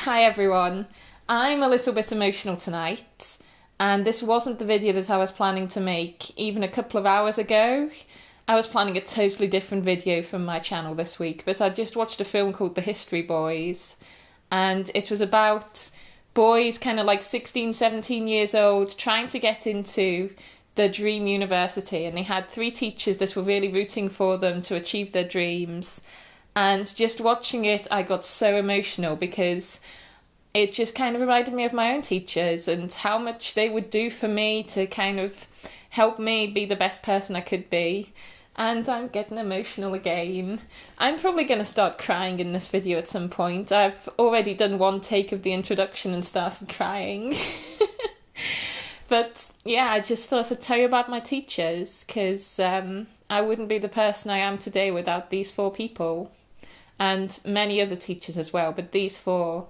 Hi everyone. I'm a little bit emotional tonight, and this wasn't the video that I was planning to make even a couple of hours ago. I was planning a totally different video from my channel this week, but I just watched a film called The History Boys, and it was about boys kind of like 16, 17 years old trying to get into the dream university, and they had three teachers that were really rooting for them to achieve their dreams. And just watching it, I got so emotional because it just kind of reminded me of my own teachers and how much they would do for me to kind of help me be the best person I could be. And I'm getting emotional again. I'm probably going to start crying in this video at some point. I've already done one take of the introduction and started crying. But yeah, I just thought I'd tell you about my teachers because I wouldn't be the person I am today without these four people. And many other teachers as well, but these four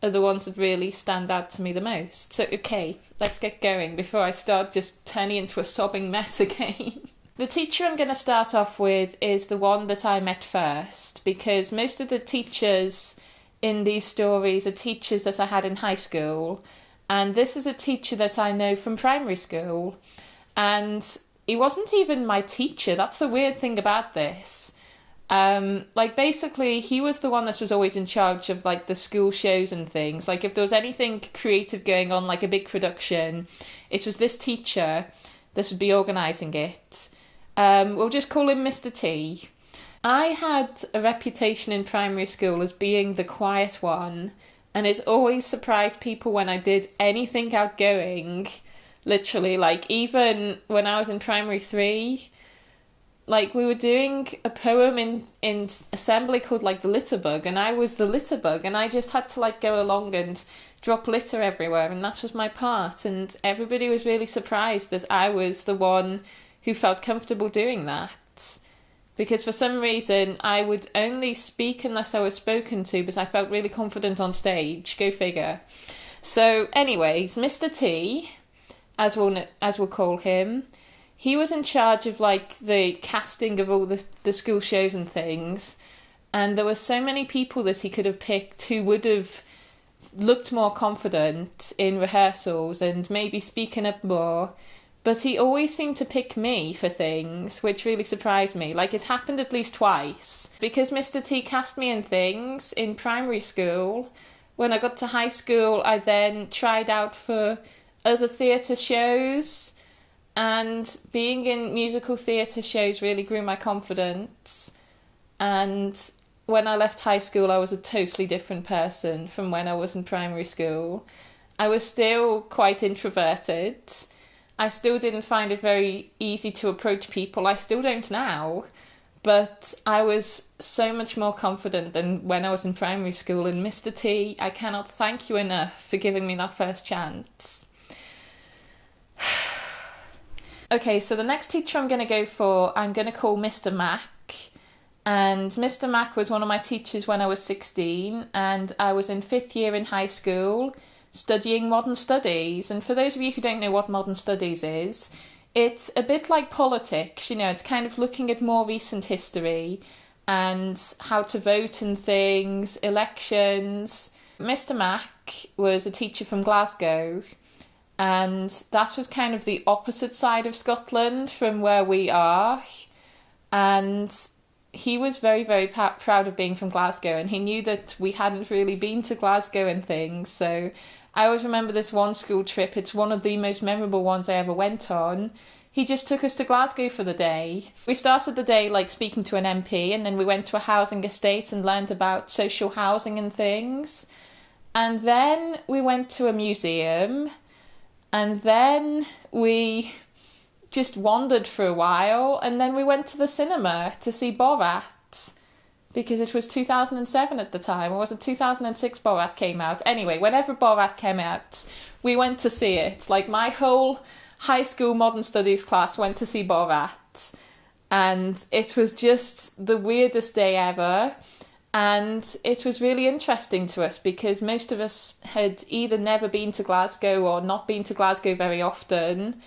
are the ones that really stand out to me the most. So, okay, let's get going before I start just turning into a sobbing mess again. The teacher I'm going to start off with is the one that I met first, because most of the teachers in these stories are teachers that I had in high school, and this is a teacher that I know from primary school, and he wasn't even my teacher. That's the weird thing about this. Basically, he was the one that was always in charge of, like, the school shows and things. Like, if there was anything creative going on, like a big production, it was this teacher that would be organising it. We'll just call him Mr. T. I had a reputation in primary school as being the quiet one, and it always surprised people when I did anything outgoing. Literally, like, even when I was in primary 3... like, we were doing a poem in assembly called, like, The Litter Bug, and I was the litter bug, and I just had to, like, go along and drop litter everywhere, and that was my part, and everybody was really surprised that I was the one who felt comfortable doing that, because for some reason I would only speak unless I was spoken to, but I felt really confident on stage. Go figure. So, anyways, Mr. T, as we'll call him, he was in charge of, like, the casting of all the school shows and things, and there were so many people that he could have picked who would have looked more confident in rehearsals and maybe speaking up more, but he always seemed to pick me for things, which really surprised me. Like, it happened at least twice, because Mr. T cast me in things in primary school. When I got to high school, I then tried out for other theatre shows, and being in musical theatre shows really grew my confidence. And when I left high school, I was a totally different person from when I was in primary school. I was still quite introverted. I still didn't find it very easy to approach people. I still don't now. But I was so much more confident than when I was in primary school. And Mr. T, I cannot thank you enough for giving me that first chance. Okay, so the next teacher I'm going to go for, I'm going to call Mr. Mac. And Mr. Mac was one of my teachers when I was 16, and I was in 5th year in high school studying modern studies. And for those of you who don't know what modern studies is, it's a bit like politics, you know, it's kind of looking at more recent history and how to vote and things, elections. Mr. Mac was a teacher from Glasgow, and that was kind of the opposite side of Scotland from where we are. And he was very, very proud of being from Glasgow, and he knew that we hadn't really been to Glasgow and things. So I always remember this one school trip. It's one of the most memorable ones I ever went on. He just took us to Glasgow for the day. We started the day, like, speaking to an MP, and then we went to a housing estate and learned about social housing and things. And then we went to a museum. And then we just wandered for a while, and then we went to the cinema to see Borat, because it was 2007 at the time, or was it 2006 Borat came out? Anyway, whenever Borat came out, we went to see it. Like, my whole high school modern studies class went to see Borat, and it was just the weirdest day ever. And it was really interesting to us because most of us had either never been to Glasgow or not been to Glasgow very often,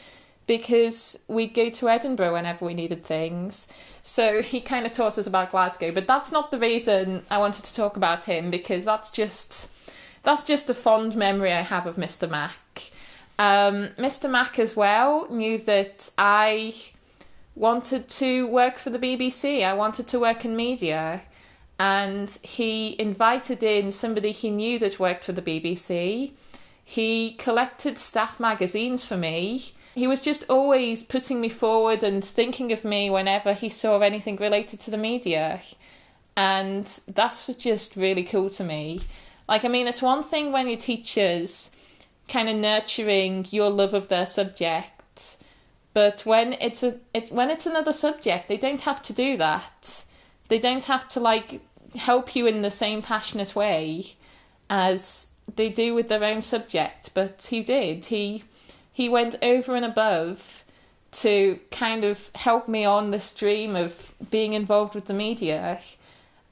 because we'd go to Edinburgh whenever we needed things. So he kind of taught us about Glasgow, but that's not the reason I wanted to talk about him, because that's just that's just a fond memory I have of Mr. Mac. Mr. Mac as well knew that I wanted to work for the BBC. I wanted to work in media. And he invited in somebody he knew that worked for the BBC. He collected staff magazines for me. He was just always putting me forward and thinking of me whenever he saw anything related to the media. And that's just really cool to me. Like, I mean, it's one thing when your teachers kind of nurturing your love of their subject, but when it's another subject, they don't have to do that. They don't have to, like, help you in the same passionate way as they do with their own subject. But he did. He went over and above to kind of help me on this dream of being involved with the media.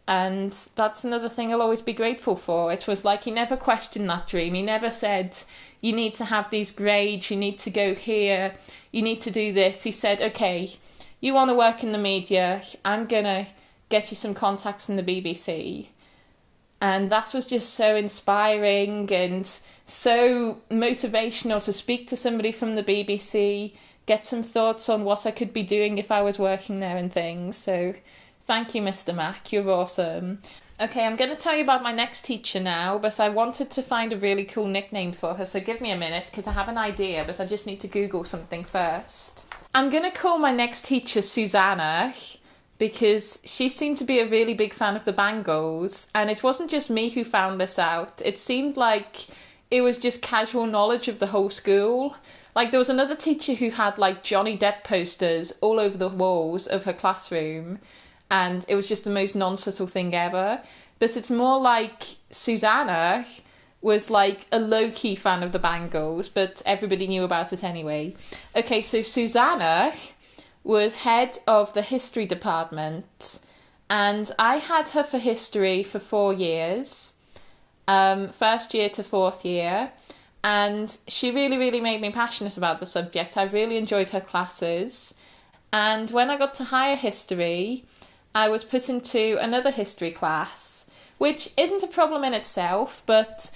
And that's another thing I'll always be grateful for. It was like he never questioned that dream. He never said, you need to have these grades, you need to go here, you need to do this. He said, okay, you want to work in the media, I'm going to get you some contacts in the BBC. And that was just so inspiring and so motivational to speak to somebody from the BBC, get some thoughts on what I could be doing if I was working there and things. So thank you, Mr. Mac, you're awesome. Okay, I'm going to tell you about my next teacher now, but I wanted to find a really cool nickname for her, so give me a minute because I have an idea, but I just need to Google something first. I'm going to call my next teacher Susanna, because she seemed to be a really big fan of the Bangles, and it wasn't just me who found this out. It seemed like it was just casual knowledge of the whole school. Like, there was another teacher who had, like, Johnny Depp posters all over the walls of her classroom, and it was just the most non-subtle thing ever. But it's more like Susanna was, like, a low-key fan of the Bangles, but everybody knew about it anyway. Okay, so Susanna was head of the history department, and I had her for history for 4 years, first year to fourth year, and she really, really made me passionate about the subject. I really enjoyed her classes, and when I got to higher history, I was put into another history class, which isn't a problem in itself, but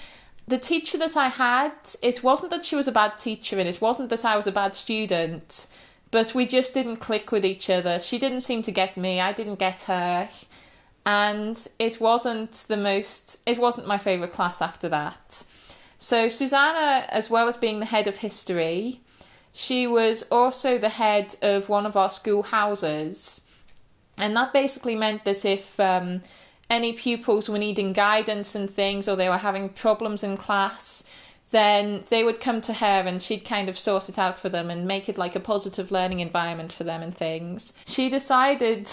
the teacher that I had, it wasn't that she was a bad teacher and it wasn't that I was a bad student, but we just didn't click with each other. She didn't seem to get me, I didn't get her. And it wasn't my favourite class after that. So Susanna, as well as being the head of history, she was also the head of one of our school houses. And that basically meant that if any pupils were needing guidance and things, or they were having problems in class, then they would come to her and she'd kind of sort it out for them and make it like a positive learning environment for them and things. She decided,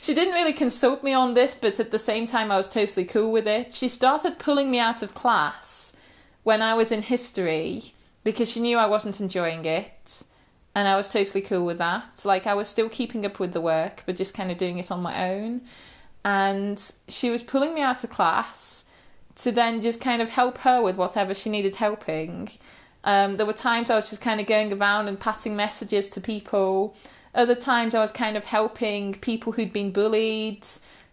she didn't really consult me on this, but at the same time I was totally cool with it. She started pulling me out of class when I was in history because she knew I wasn't enjoying it. And I was totally cool with that. Like, I was still keeping up with the work, but just kind of doing it on my own. And she was pulling me out of class to then just kind of help her with whatever she needed helping. There were times I was just kind of going around and passing messages to people. Other times I was kind of helping people who'd been bullied,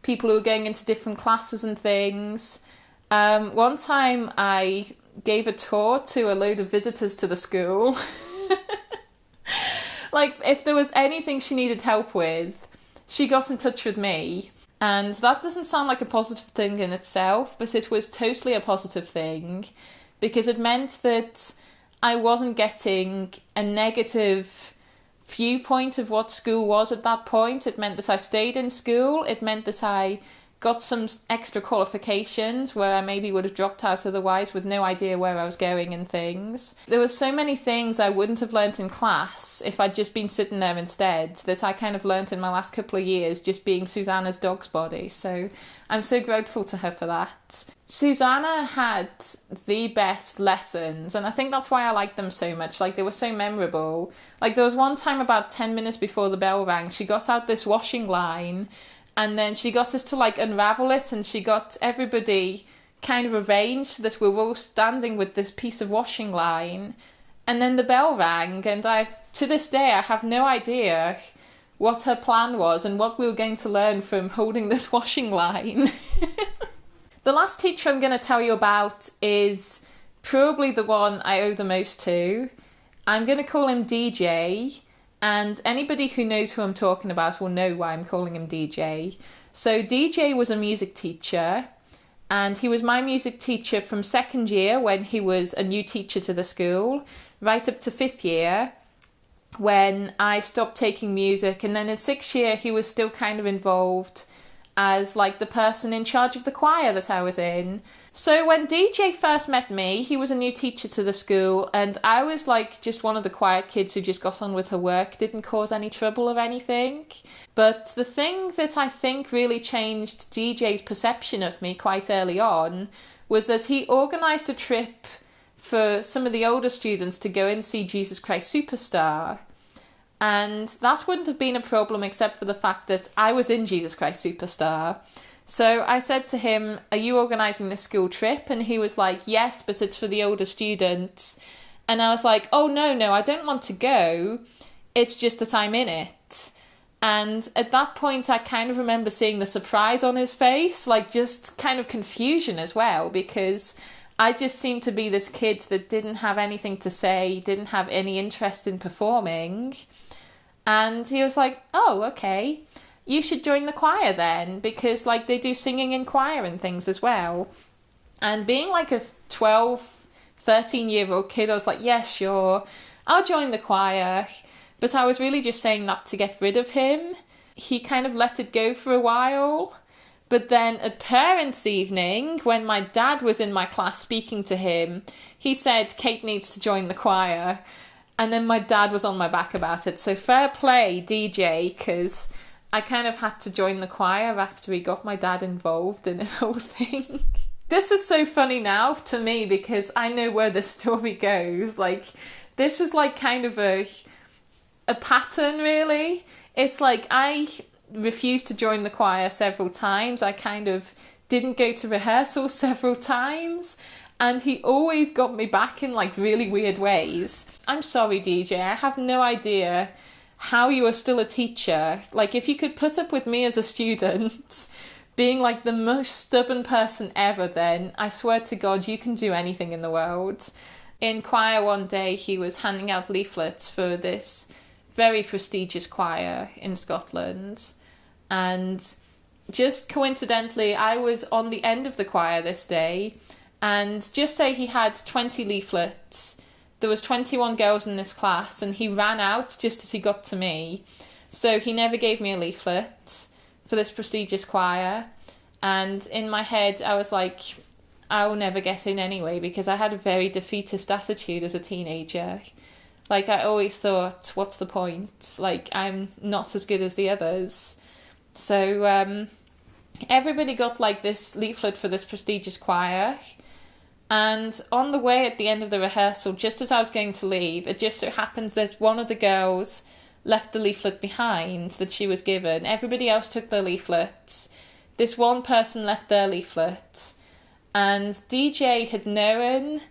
people who were going into different classes and things. One time I gave a tour to a load of visitors to the school. Like, if there was anything she needed help with, she got in touch with me. And that doesn't sound like a positive thing in itself, but it was totally a positive thing, because it meant that I wasn't getting a negative viewpoint of what school was at that point. It meant that I stayed in school. It meant that I got some extra qualifications where I maybe would have dropped out otherwise with no idea where I was going and things. There were so many things I wouldn't have learnt in class if I'd just been sitting there instead that I kind of learnt in my last couple of years just being Susanna's dog's body. So I'm so grateful to her for that. Susanna had the best lessons, and I think that's why I liked them so much. Like, they were so memorable. Like, there was one time about 10 minutes before the bell rang, she got out this washing line, and then she got us to, like, unravel it, and she got everybody kind of arranged so that we were all standing with this piece of washing line. And then the bell rang, and to this day, I have no idea what her plan was and what we were going to learn from holding this washing line. The last teacher I'm going to tell you about is probably the one I owe the most to. I'm going to call him DJ, and anybody who knows who I'm talking about will know why I'm calling him DJ. So DJ was a music teacher, and he was my music teacher from second year when he was a new teacher to the school, right up to fifth year when I stopped taking music, and then in sixth year he was still kind of involved as like the person in charge of the choir that I was in. So when DJ first met me, he was a new teacher to the school, and I was like just one of the quiet kids who just got on with her work, didn't cause any trouble or anything. But the thing that I think really changed DJ's perception of me quite early on was that he organised a trip for some of the older students to go and see Jesus Christ Superstar. And that wouldn't have been a problem except for the fact that I was in Jesus Christ Superstar. So I said to him, "Are you organising this school trip?" And he was like, "Yes, but it's for the older students." And I was like, "Oh, no, I don't want to go. It's just that I'm in it." And at that point, I kind of remember seeing the surprise on his face, like just kind of confusion as well, because I just seemed to be this kid that didn't have anything to say, didn't have any interest in performing. And he was like, "Oh, okay, you should join the choir then, because like they do singing in choir and things as well." And being like a 12, 13-year-old kid, I was like, "Yes, sure, I'll join the choir." But I was really just saying that to get rid of him. He kind of let it go for a while. But then at parents' evening, when my dad was in my class speaking to him, he said, "Kate needs to join the choir." And then my dad was on my back about it. So fair play, DJ, because I kind of had to join the choir after he got my dad involved in the whole thing. This is so funny now to me because I know where the story goes. Like, this was like kind of a pattern, really. It's like I refused to join the choir several times. I kind of didn't go to rehearsal several times. And he always got me back in like really weird ways. I'm sorry, DJ, I have no idea how you are still a teacher. Like, if you could put up with me as a student being like the most stubborn person ever, then I swear to God you can do anything in the world. In choir one day he was handing out leaflets for this very prestigious choir in Scotland, and just coincidentally I was on the end of the choir this day, and just say he had 20 leaflets. There was 21 girls in this class, and he ran out just as he got to me. So he never gave me a leaflet for this prestigious choir. And in my head, I was like, I'll never get in anyway, because I had a very defeatist attitude as a teenager. Like, I always thought, what's the point? Like, I'm not as good as the others. So everybody got like this leaflet for this prestigious choir. And on the way at the end of the rehearsal, just as I was going to leave, it just so happens that one of the girls left the leaflet behind that she was given. Everybody else took their leaflets. This one person left their leaflet. And DJ had known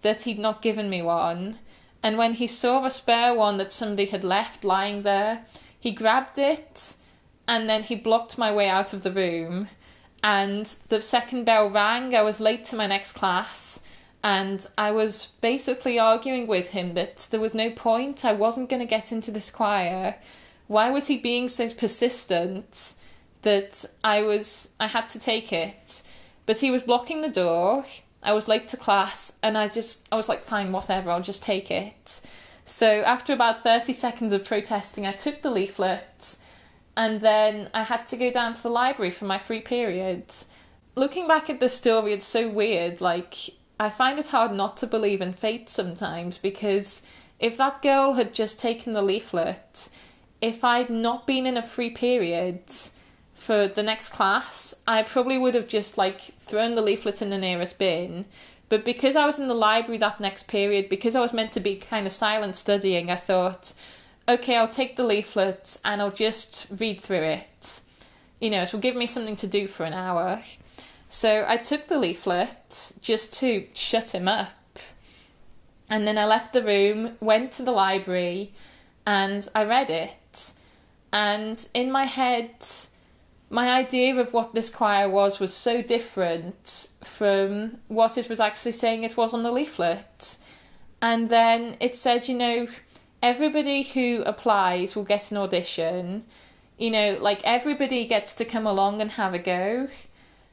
that he'd not given me one. And when he saw a spare one that somebody had left lying there, he grabbed it and then he blocked my way out of the room. And the second bell rang, I was late to my next class, and I was basically arguing with him that there was no point, I wasn't going to get into this choir. Why was he being so persistent that I had to take it? But he was blocking the door, I was late to class, and I was like, fine, whatever, I'll just take it. So after about 30 seconds of protesting, I took the leaflet. And then I had to go down to the library for my free period. Looking back at the story, it's so weird. Like, I find it hard not to believe in fate sometimes, because if that girl had just taken the leaflet, if I'd not been in a free period for the next class, I probably would have just like thrown the leaflet in the nearest bin. But because I was in the library that next period, because I was meant to be kind of silent studying, I thought, okay, I'll take the leaflet and I'll just read through it. You know, it will give me something to do for an hour. So I took the leaflet just to shut him up. And then I left the room, went to the library, and I read it. And in my head, my idea of what this choir was so different from what it was actually saying it was on the leaflet. And then it said, everybody who applies will get an audition. Like everybody gets to come along and have a go.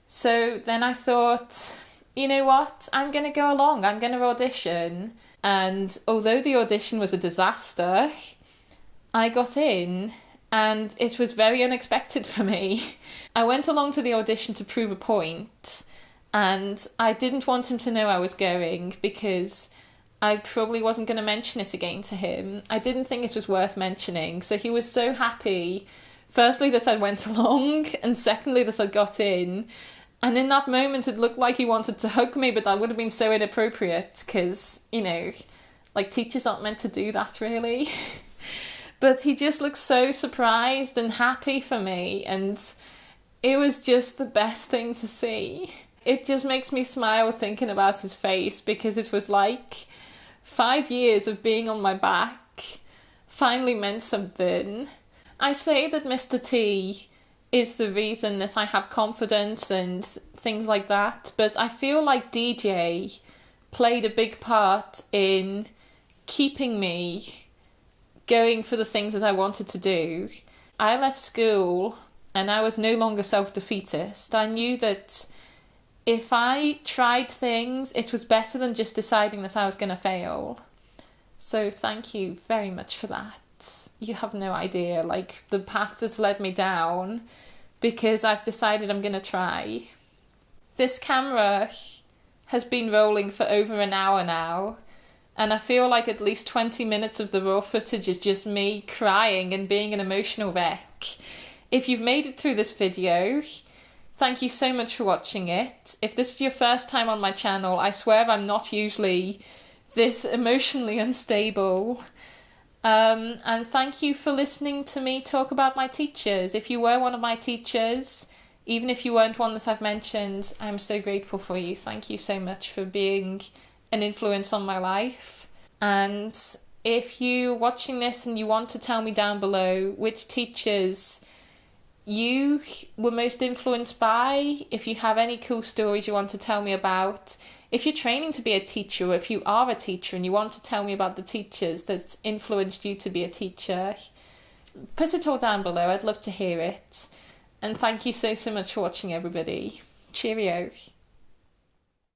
So then I thought, you know what? I'm going to go along. I'm going to audition. And although the audition was a disaster, I got in, and it was very unexpected for me. I went along to the audition to prove a point, and I didn't want him to know I was going because I probably wasn't going to mention it again to him. I didn't think it was worth mentioning, so he was so happy, firstly that I went along, and secondly that I got in. And in that moment, it looked like he wanted to hug me, but that would have been so inappropriate because, like teachers aren't meant to do that, really. But he just looked so surprised and happy for me, and it was just the best thing to see. It just makes me smile thinking about his face because it was like 5 years of being on my back finally meant something. I say that Mr. T is the reason that I have confidence and things like that, but I feel like DJ played a big part in keeping me going for the things that I wanted to do. I left school and I was no longer self-defeatist. I knew that if I tried things, it was better than just deciding that I was going to fail. So thank you very much for that. You have no idea, like, the path that's led me down, because I've decided I'm going to try. This camera has been rolling for over an hour now, and I feel like at least 20 minutes of the raw footage is just me crying and being an emotional wreck. If you've made it through this video, thank you so much for watching it. If this is your first time on my channel, I swear I'm not usually this emotionally unstable. And thank you for listening to me talk about my teachers. If you were one of my teachers, even if you weren't one that I've mentioned, I'm so grateful for you. Thank you so much for being an influence on my life. And if you're watching this and you want to tell me down below which teachers you were most influenced by, if you have any cool stories you want to tell me about, if you're training to be a teacher, or if you are a teacher and you want to tell me about the teachers that influenced you to be a teacher, put it all down below. I'd love to hear it. And thank you so much for watching, everybody. Cheerio.